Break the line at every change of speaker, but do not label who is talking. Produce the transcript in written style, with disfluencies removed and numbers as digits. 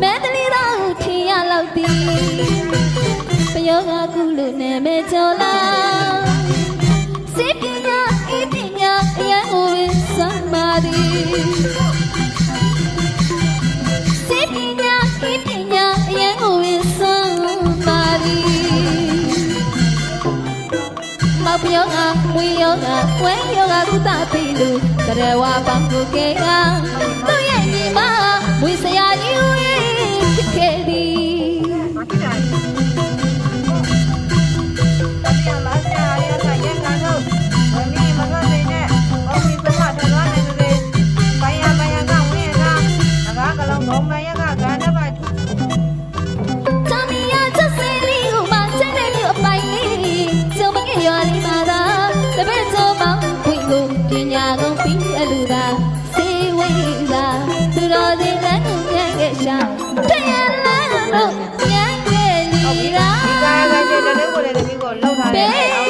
မဲတလီတော့ထင်ရလောက်သည်ပယောကကုလို့နာမည်ကျော်လာစေပညာဤပညာအရန်ကိုဝင်းစမ်းပါသည်စေပညာဤပညာအရန်ကိုဝင်းစမ်းပါသည်မောက်ပယောကဝေယောကဝဲယောကကုသပြီလို့ကရဝပေါင်းကိုကဲကသူ့ရဲ့ညီမဝိစရာကြီးဝေးဖြစ်ခဲ့သည်
ဒီကားကကျတဲ့ကိုလည်းဒီကိုလောက်ထားတယ်